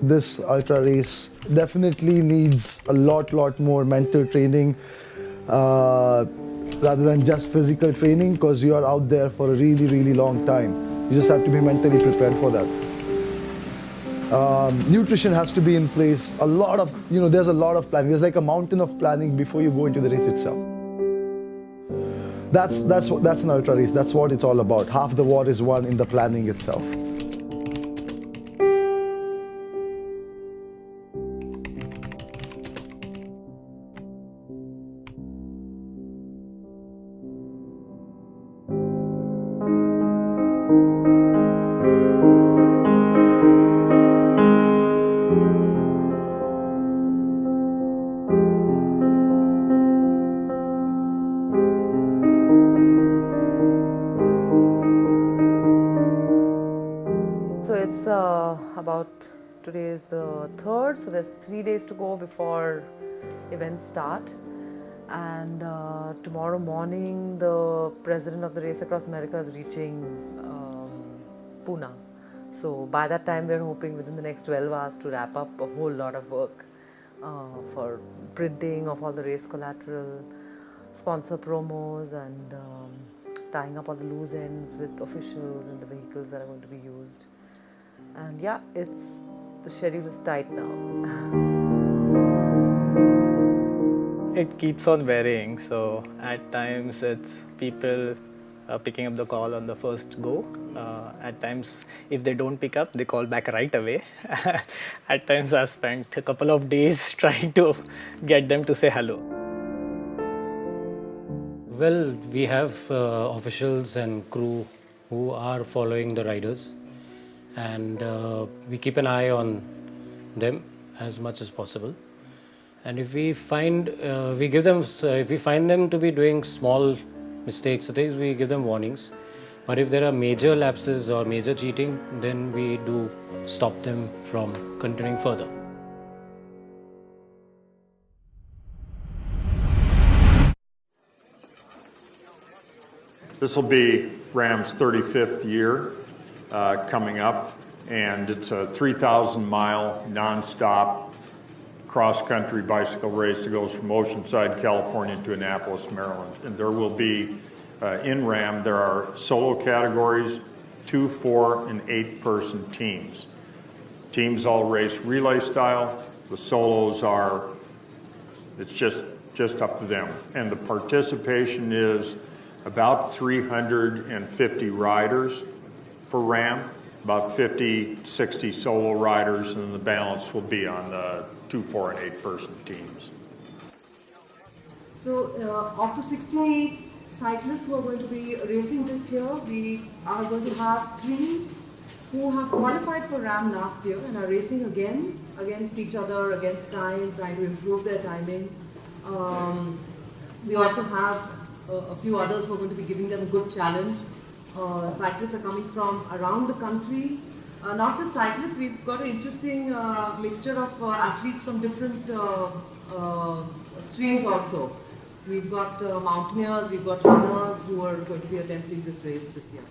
this ultra race definitely needs a lot more mental training rather than just physical training, because you are out there for a really long time. You just have to be mentally prepared for that. Nutrition has to be in place. There's a lot of planning. There's like a mountain of planning before you go into the race itself. That's an ultra race. That's what it's all about. Half the war is won in the planning itself. So it's today is the 3rd, so there's 3 days to go before events start. And tomorrow morning, the president of the Race Across America is reaching Pune. So by that time, we're hoping within the next 12 hours to wrap up a whole lot of work for printing of all the race collateral, sponsor promos, and tying up all the loose ends with officials and the vehicles that are going to be used. And yeah, the schedule is tight now. It keeps on varying, so at times it's people picking up the call on the first go. At times, if they don't pick up, they call back right away. At times I've spent a couple of days trying to get them to say hello. Well, we have officials and crew who are following the riders, and we keep an eye on them as much as possible. And if we find if we find them to be doing small mistakes or things, we give them warnings. But if there are major lapses or major cheating, then we do stop them from continuing further. This will be Ram's 35th year coming up, and it's a 3,000-mile non-stop cross-country bicycle race that goes from Oceanside, California to Annapolis, Maryland. And there will be, in Ram, there are solo categories, 2, 4, and 8-person teams. Teams all race relay style. The solos are, it's just up to them. And the participation is about 350 riders for Ram, about 50, 60 solo riders, and the balance will be on the 2, 4, and 8-person teams. So of the 60 cyclists who are going to be racing this year, we are going to have 3 who have qualified for RAM last year and are racing again against each other, against time, trying to improve their timing. We also have a few others who are going to be giving them a good challenge. Cyclists are coming from around the country. Not just cyclists, we've got an interesting mixture of athletes from different streams also. We've got mountaineers, we've got runners who are going to be attempting this race this year.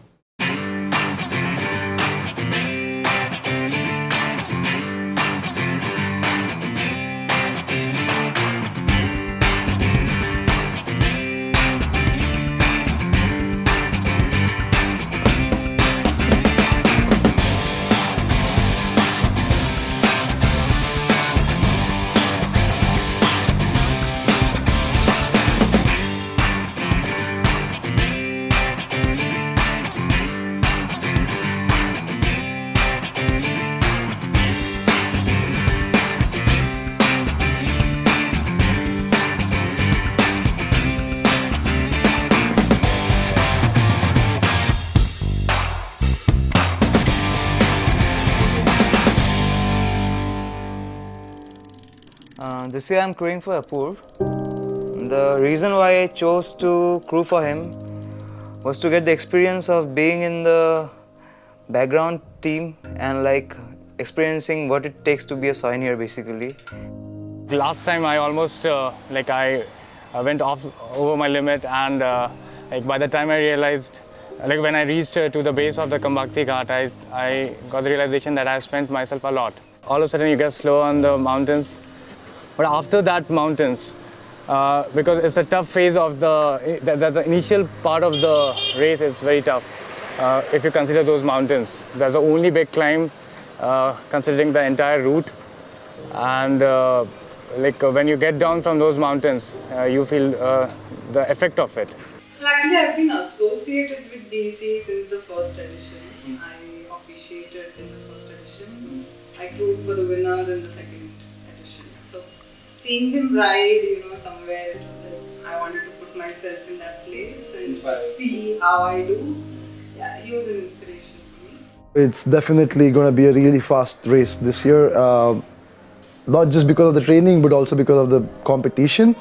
This year I'm crewing for Apoor. The reason why I chose to crew for him was to get the experience of being in the background team and experiencing what it takes to be a soigneur basically. Last time I almost I went off over my limit, and by the time I realized, when I reached to the base of the Kambakti Ghat, I got the realization that I spent myself a lot. all of a sudden you get slow on the mountains. But after that mountains, because it's a tough phase of the initial part of the race is very tough. If you consider those mountains, that's the only big climb considering the entire route. And when you get down from those mountains, you feel the effect of it. Well, actually, I've been associated with DC since the first edition. I officiated in the first edition. I crewed for the winner in the second edition. So, seeing him ride, somewhere, it was like I wanted to put myself in that place and see how I do. Yeah, he was an inspiration for me. It's definitely going to be a really fast race this year. Not just because of the training, but also because of the competition.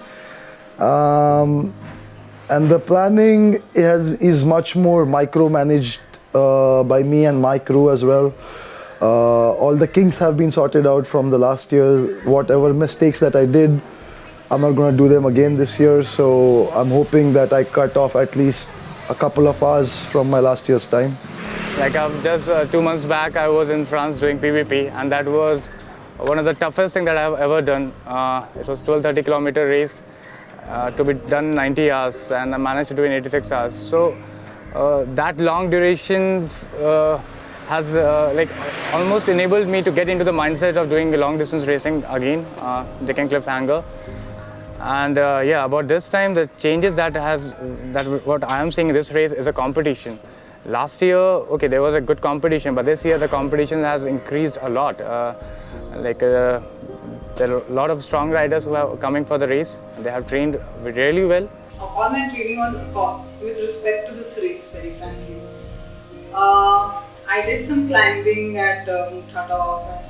And the planning is much more micromanaged by me and my crew as well. All the kinks have been sorted out from the last year. Whatever mistakes that I did, I'm not going to do them again this year. So I'm hoping that I cut off at least a couple of hours from my last year's time. Like just 2 months back, I was in France doing PVP, and that was one of the toughest things that I've ever done. It was 12-30-kilometer race to be done in 90 hours, and I managed to do it in 86 hours. So that long duration has almost enabled me to get into the mindset of doing long distance racing again, Deccan Cliffhanger. And about this time, the changes that what I am seeing in this race is a competition. Last year, okay, there was a good competition, but this year the competition has increased a lot. There are a lot of strong riders who are coming for the race. They have trained really well. All my training was with respect to this race, very frankly. I did some climbing at Muthata.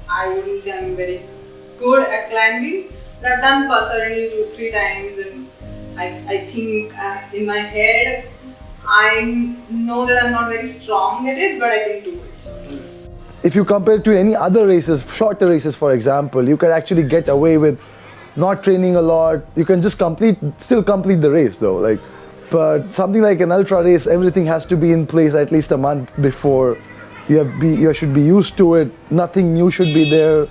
I wouldn't say I'm very good at climbing, but I've done Pasarani 2-3 times, and I think in my head I know that I'm not very strong at it, but I can do it. If you compare it to any other races, shorter races for example, you can actually get away with not training a lot. You can just still complete the race though. But something like an ultra race, everything has to be in place at least a month before. You should be used to it. Nothing new should be there.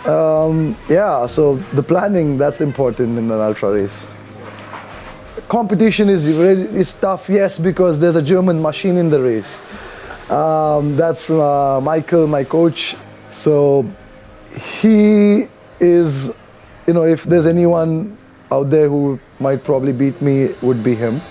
So the planning, that's important in an ultra race. Competition is tough, yes, because there's a German machine in the race. That's Michael, my coach. So he is, if there's anyone out there who might probably beat me, it would be him.